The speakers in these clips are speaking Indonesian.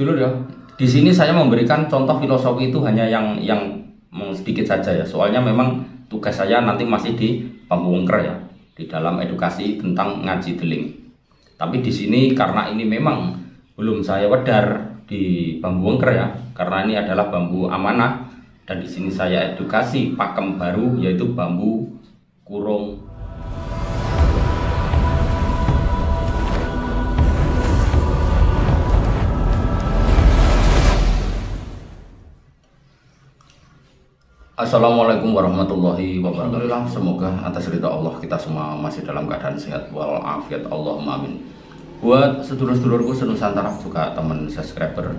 Dulu ya, di sini saya memberikan contoh filosofi itu hanya yang sedikit saja ya. Soalnya memang tugas saya nanti masih di Bambu Wengker ya, di dalam edukasi tentang ngaji deling. Tapi di sini karena ini memang belum saya wedar di Bambu Wengker ya, karena ini adalah bambu amanah dan di sini saya edukasi pakem baru yaitu bambu kurung. Assalamualaikum warahmatullahi wabarakatuh. Semoga atas ridha Allah kita semua masih dalam keadaan sehat walafiat, Allahumma amin. Buat sedulur-sedulurku senusantara, juga teman subscriber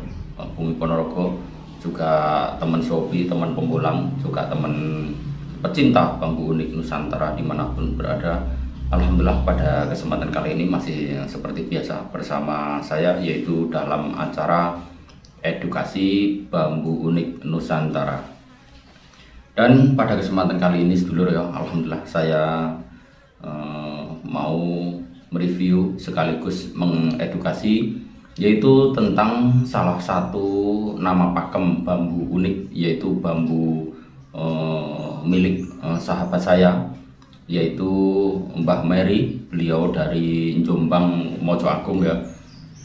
Bumi Ponorogo, juga teman Shopee, teman pembolang, juga teman pecinta bambu unik Nusantara dimanapun berada. Alhamdulillah pada kesempatan kali ini masih seperti biasa bersama saya, yaitu dalam acara edukasi bambu unik Nusantara. Dan pada kesempatan kali ini sedulur ya, alhamdulillah saya mau mereview sekaligus mengedukasi, yaitu tentang salah satu nama pakem bambu unik, yaitu bambu milik sahabat saya, yaitu Mbah Mary. Beliau dari Jombang Mojo Agung ya.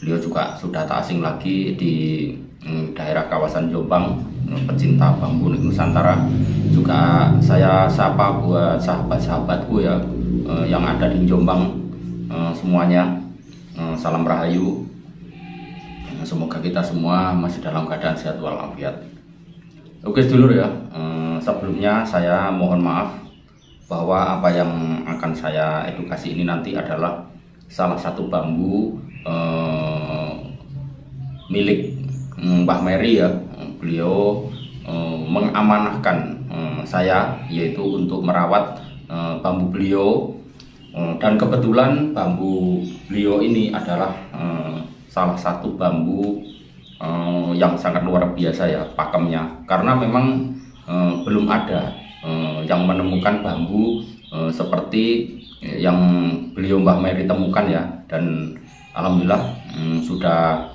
Beliau juga sudah tak asing lagi di daerah kawasan Jombang, pecinta bambu unik Nusantara. Juga saya sapa buat sahabat-sahabatku ya, yang ada di Jombang, semuanya salam rahayu. Semoga kita semua masih dalam keadaan sehat walafiat. Oke sedulur ya, sebelumnya saya mohon maaf bahwa apa yang akan saya edukasi ini nanti adalah salah satu bambu milik Mbah Mary ya. Beliau mengamanahkan saya, yaitu untuk merawat bambu beliau, dan kebetulan bambu beliau ini adalah salah satu bambu yang sangat luar biasa ya pakemnya, karena memang belum ada yang menemukan bambu seperti yang beliau Mbah Mary temukan ya. Dan alhamdulillah sudah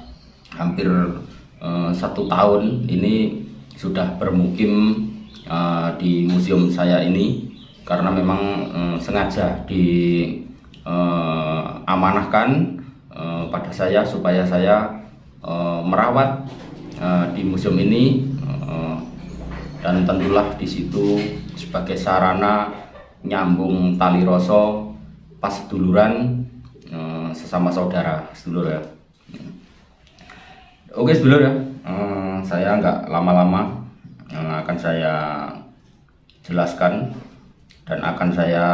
hampir 1 tahun ini sudah bermukim di museum saya ini, karena memang sengaja diamanahkan pada saya supaya saya merawat di museum ini, dan tentulah di situ sebagai sarana nyambung tali rasa pas duluran sesama saudara sedulur ya. Oke sedulur ya, saya nggak lama-lama akan saya jelaskan dan akan saya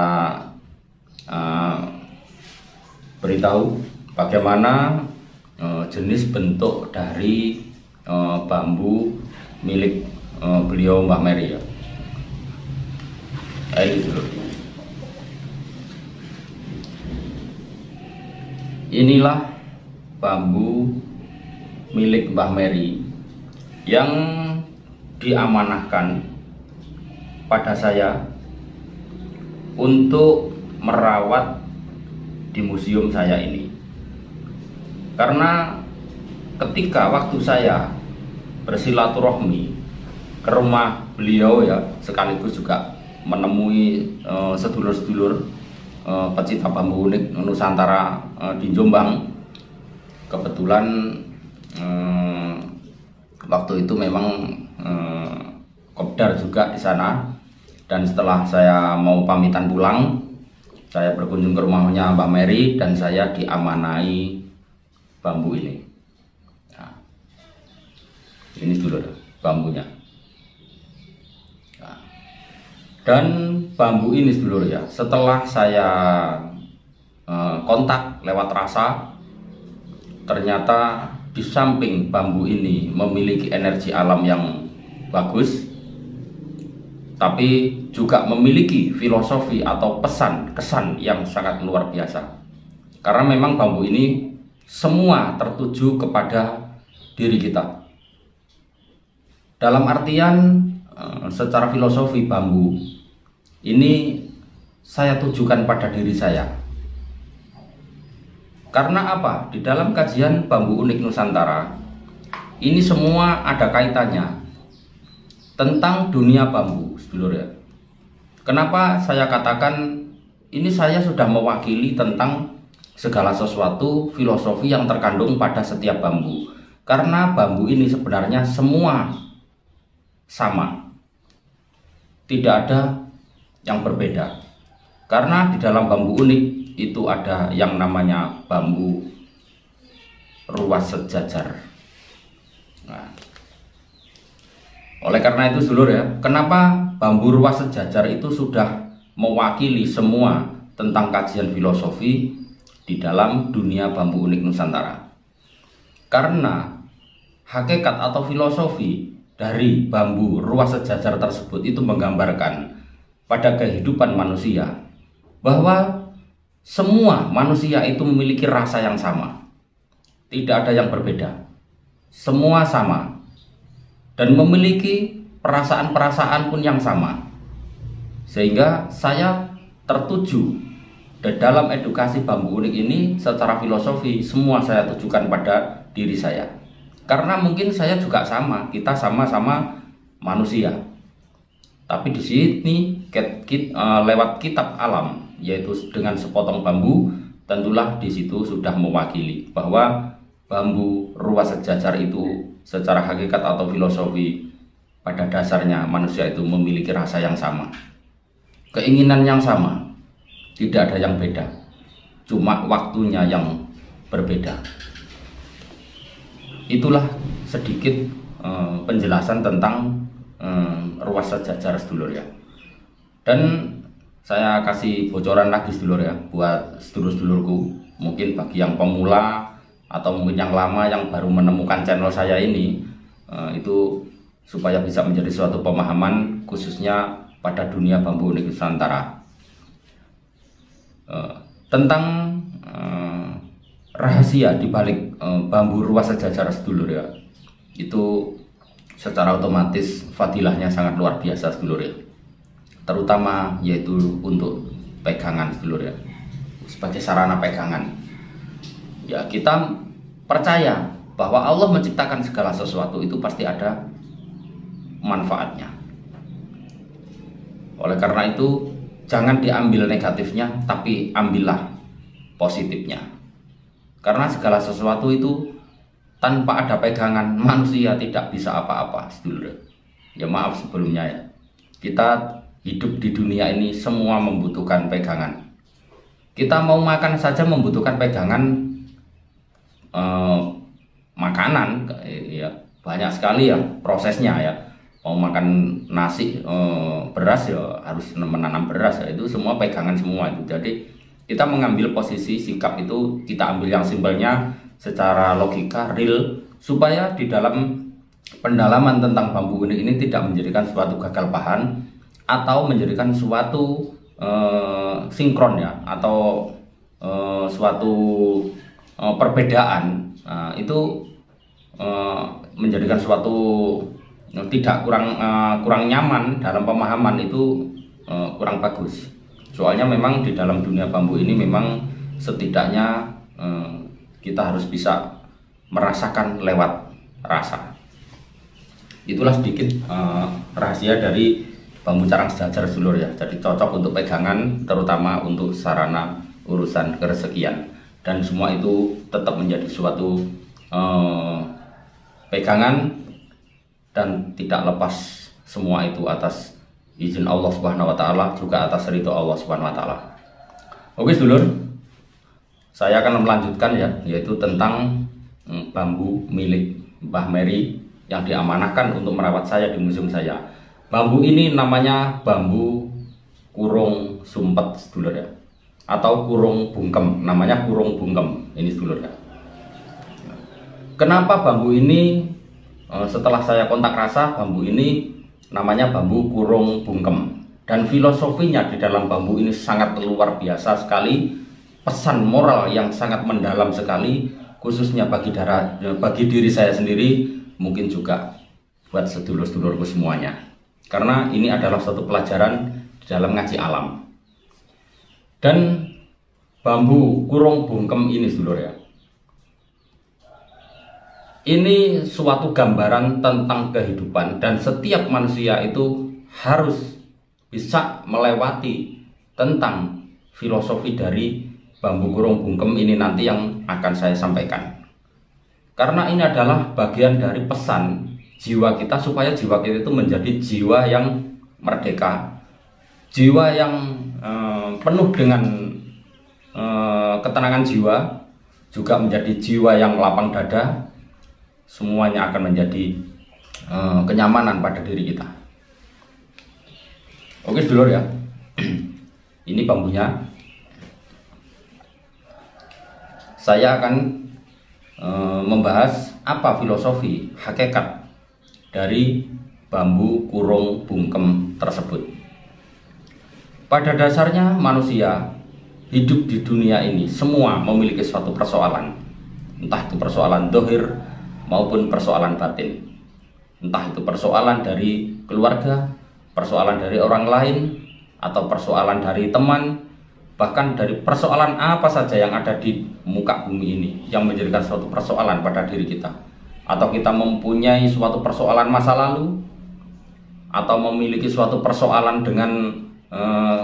beritahu bagaimana jenis bentuk dari bambu milik beliau Mbah Mary ya. Ini dulu. Inilah bambu milik Mbah Mary yang diamanahkan pada saya untuk merawat di museum saya ini. Karena ketika waktu saya bersilaturahmi ke rumah beliau ya, sekaligus juga menemui sedulur-sedulur pecinta bambu unik Nusantara di Jombang, kebetulan waktu itu memang kopdar juga di sana. Dan setelah saya mau pamitan pulang, saya berkunjung ke rumahnya Mbak Mary dan saya diamanai bambu ini. Nah, ini dulu bambunya. Nah, dan bambu ini dulu ya, setelah saya kontak lewat rasa, ternyata di samping bambu ini memiliki energi alam yang bagus, tapi juga memiliki filosofi atau pesan kesan yang sangat luar biasa. Karena memang bambu ini semua tertuju kepada diri kita. Dalam artian secara filosofi bambu ini saya tujukan pada diri saya. Karena apa? Di dalam kajian bambu unik Nusantara Ini semua ada kaitannya tentang dunia bambu, sedulur ya. Kenapa saya katakan ini saya sudah mewakili tentang segala sesuatu filosofi yang terkandung pada setiap bambu. Karena bambu ini sebenarnya semua sama, tidak ada yang berbeda. Karena di dalam bambu unik itu ada yang namanya bambu ruas sejajar. Nah, oleh karena itu sedulur ya, kenapa bambu ruas sejajar itu sudah mewakili semua tentang kajian filosofi di dalam dunia bambu unik Nusantara. Karena hakikat atau filosofi dari bambu ruas sejajar tersebut itu menggambarkan pada kehidupan manusia bahwa semua manusia itu memiliki rasa yang sama, tidak ada yang berbeda, semua sama, dan memiliki perasaan-perasaan pun yang sama. Sehingga saya tertuju dalam edukasi bambu unik ini secara filosofi, semua saya tujukan pada diri saya. Karena mungkin saya juga sama, kita sama-sama manusia. Tapi di sini lewat kitab alam, yaitu dengan sepotong bambu, tentulah di situ sudah mewakili bahwa bambu ruas sejajar itu secara hakikat atau filosofi pada dasarnya manusia itu memiliki rasa yang sama, keinginan yang sama, tidak ada yang beda, cuma waktunya yang berbeda. Itulah sedikit penjelasan tentang ruas sejajar sedulur ya. Dan saya kasih bocoran lagi sedulur ya, buat sedulur-sedulurku, mungkin bagi yang pemula atau mungkin yang lama yang baru menemukan channel saya ini, itu supaya bisa menjadi suatu pemahaman khususnya pada dunia bambu unik Nusantara tentang rahasia di balik bambu ruas sejajar sedulur ya. Itu secara otomatis fadilahnya sangat luar biasa sedulur ya, terutama yaitu untuk pegangan sedulur ya, sebagai sarana pegangan ya. Kita percaya bahwa Allah menciptakan segala sesuatu itu pasti ada manfaatnya. Oleh karena itu jangan diambil negatifnya, tapi ambillah positifnya. Karena segala sesuatu itu tanpa ada pegangan manusia tidak bisa apa-apa sedulur ya. Maaf sebelumnya ya, kita hidup di dunia ini semua membutuhkan pegangan. Kita mau makan saja membutuhkan pegangan makanan ya, banyak sekali ya prosesnya ya. Mau makan nasi, beras ya harus menanam beras ya, itu semua pegangan semua itu. Jadi kita mengambil posisi sikap itu kita ambil yang simpelnya secara logika real, supaya di dalam pendalaman tentang bambu unik ini tidak menjadikan suatu gagal paham atau menjadikan suatu sinkron ya, atau suatu perbedaan. Nah, itu menjadikan suatu tidak kurang nyaman dalam pemahaman, itu kurang bagus. Soalnya memang di dalam dunia bambu ini memang setidaknya kita harus bisa merasakan lewat rasa. Itulah sedikit rahasia dari bambu carang sejajar sedulur ya. Jadi cocok untuk pegangan, terutama untuk sarana urusan kerezekian, dan semua itu tetap menjadi suatu pegangan dan tidak lepas semua itu atas izin Allah Subhanahu wa taala, juga atas ridho Allah Subhanahu wa taala. Oke sedulur, saya akan melanjutkan ya, yaitu tentang bambu milik Mbah Mary yang diamanahkan untuk merawat saya di museum saya. Bambu ini namanya bambu kurung sumpet sedulur ya, atau kurung bungkem, namanya kurung bungkem ini sedulur ya. Kenapa bambu ini, setelah saya kontak rasa, bambu ini namanya bambu kurung bungkem, dan filosofinya di dalam bambu ini sangat luar biasa sekali, pesan moral yang sangat mendalam sekali, khususnya bagi diri saya sendiri, mungkin juga buat sedulur-sedulurku semuanya, karena ini adalah suatu pelajaran di dalam ngaji alam. Dan bambu kurung bungkem ini sedulur ya, Ini suatu gambaran tentang kehidupan, dan setiap manusia itu harus bisa melewati tentang filosofi dari bambu kurung bungkem ini nanti yang akan saya sampaikan. Karena ini adalah bagian dari pesan jiwa kita, supaya jiwa kita itu menjadi jiwa yang merdeka, jiwa yang penuh dengan ketenangan jiwa, juga menjadi jiwa yang lapang dada. Semuanya akan menjadi kenyamanan pada diri kita. Oke sedulur ya, ini bambunya. Saya akan membahas apa filosofi hakikat dari bambu kurung bungkem tersebut. Pada dasarnya manusia hidup di dunia ini semua memiliki suatu persoalan, entah itu persoalan dohir maupun persoalan batin, entah itu persoalan dari keluarga, persoalan dari orang lain, atau persoalan dari teman, bahkan dari persoalan apa saja yang ada di muka bumi ini yang menjadikan suatu persoalan pada diri kita, atau kita mempunyai suatu persoalan masa lalu, atau memiliki suatu persoalan dengan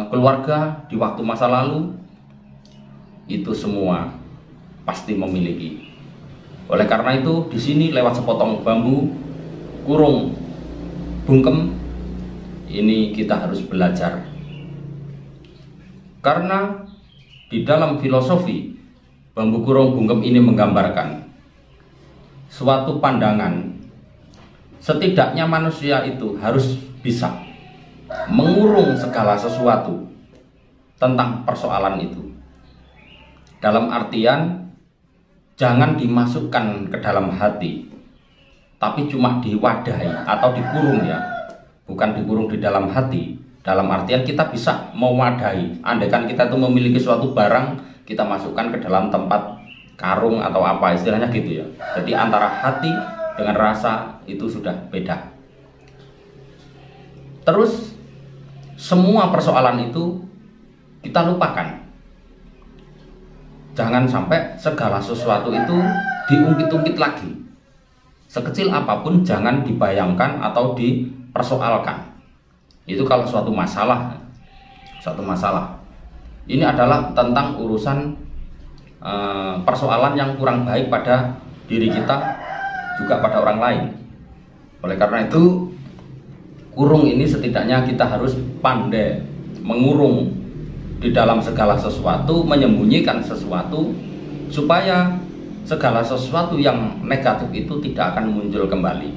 keluarga di waktu masa lalu, itu semua pasti memiliki. Oleh karena itu, di sini lewat sepotong bambu kurung bungkem ini kita harus belajar. Karena di dalam filosofi bambu kurung bungkem ini menggambarkan suatu pandangan, setidaknya manusia itu harus bisa mengurung segala sesuatu tentang persoalan itu. Dalam artian jangan dimasukkan ke dalam hati, tapi cuma diwadahi atau dikurung ya, bukan dikurung di dalam hati. Dalam artian kita bisa mewadahi. Andaikan kita itu memiliki suatu barang, kita masukkan ke dalam tempat karung atau apa istilahnya gitu ya. Jadi antara hati dengan rasa itu sudah beda. Terus semua persoalan itu kita lupakan. Jangan sampai segala sesuatu itu diungkit-ungkit lagi. Sekecil apapun jangan dibayangkan atau dipersoalkan. Itu kalau suatu masalah. Ini adalah tentang urusan persoalan yang kurang baik pada diri kita, juga pada orang lain. Oleh karena itu, kurung ini setidaknya kita harus pandai mengurung di dalam segala sesuatu, menyembunyikan sesuatu, supaya segala sesuatu yang negatif itu tidak akan muncul kembali.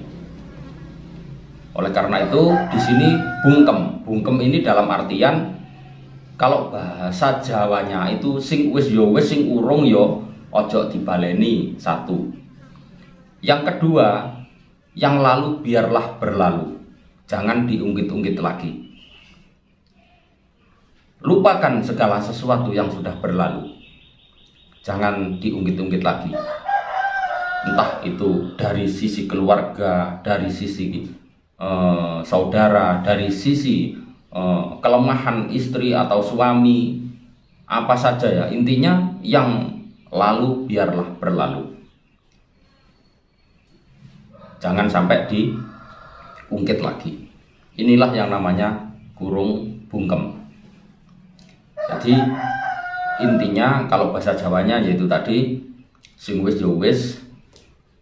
Oleh karena itu, di sini bungkem. Bungkem ini dalam artian, kalau bahasa Jawanya itu sing wis yo wis, sing urung yo ojo dibaleni, satu. Yang kedua, yang lalu biarlah berlalu, jangan diungkit-ungkit lagi. Lupakan segala sesuatu yang sudah berlalu, jangan diungkit-ungkit lagi. Entah itu dari sisi keluarga, dari sisi saudara, dari sisi kelemahan istri atau suami, apa saja ya, intinya yang lalu biarlah berlalu, jangan sampai diungkit lagi. Inilah yang namanya kurung bungkem. Jadi intinya kalau bahasa Jawanya yaitu tadi sing wis yo wis,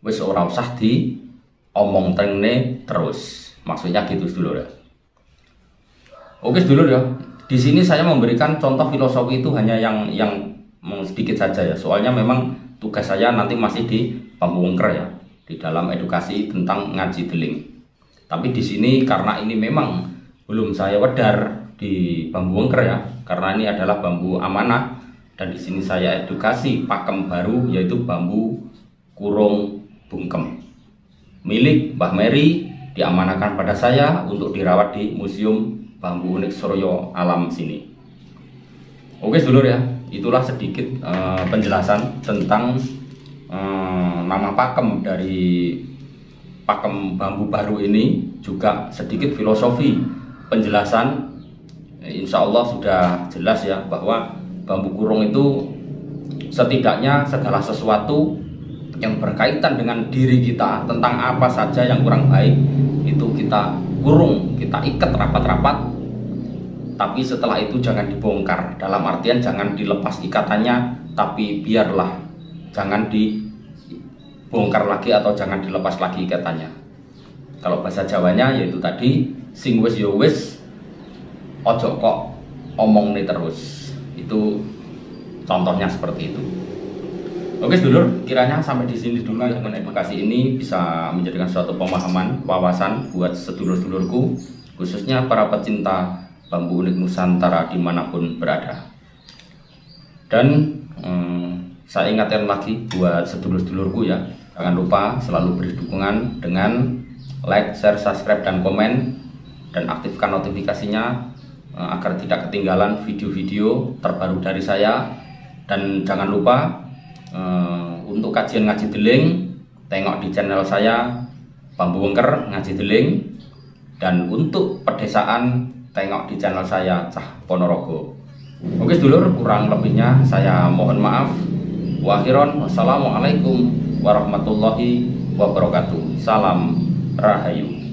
wis ora usah diomong tenge terus. Maksudnya gitu sedulur ya. Oke sedulur ya. Di sini saya memberikan contoh filosofi itu hanya yang sedikit saja ya. Soalnya memang tugas saya nanti masih di Bambu Wengker ya, di dalam edukasi tentang ngaji deling. Tapi di sini karena ini memang belum saya wedar di Bambu Wengker ya, karena ini adalah bambu amanah, dan di sini saya edukasi pakem baru yaitu bambu kurung bungkem milik Mbah Mary, diamanahkan pada saya untuk dirawat di Museum Bambu Unik Suryo Alam sini. Oke sedulur ya, itulah sedikit penjelasan tentang nama pakem dari pakem bambu baru ini, juga sedikit filosofi penjelasan. Insya Allah sudah jelas ya bahwa bambu kurung itu setidaknya segala sesuatu yang berkaitan dengan diri kita, tentang apa saja yang kurang baik, itu kita kurung, kita ikat rapat-rapat. Tapi setelah itu jangan dibongkar, dalam artian jangan dilepas ikatannya, tapi biarlah, jangan dibongkar lagi atau jangan dilepas lagi ikatannya. Kalau bahasa Jawanya yaitu tadi, sing wis yo wis, ojo kok omong nih terus. Itu contohnya seperti itu. Oke sedulur, kiranya sampai di sini dulu ya. Edukasi ini bisa menjadikan suatu pemahaman, wawasan buat sedulur-sedulurku, khususnya para pecinta bambu unik Nusantara dimanapun berada. Dan saya ingatkan lagi buat sedulur-sedulurku ya, jangan lupa selalu beri dukungan dengan like, share, subscribe, dan komen, dan aktifkan notifikasinya agar tidak ketinggalan video-video terbaru dari saya. Dan jangan lupa untuk kajian ngaji deling, tengok di channel saya Bambu Wengker Ngaji Deling. Dan untuk pedesaan, tengok di channel saya Cah Ponorogo. Oke sedulur, kurang lebihnya saya mohon maaf. Wassalamualaikum warahmatullahi wabarakatuh. Salam Rahayu.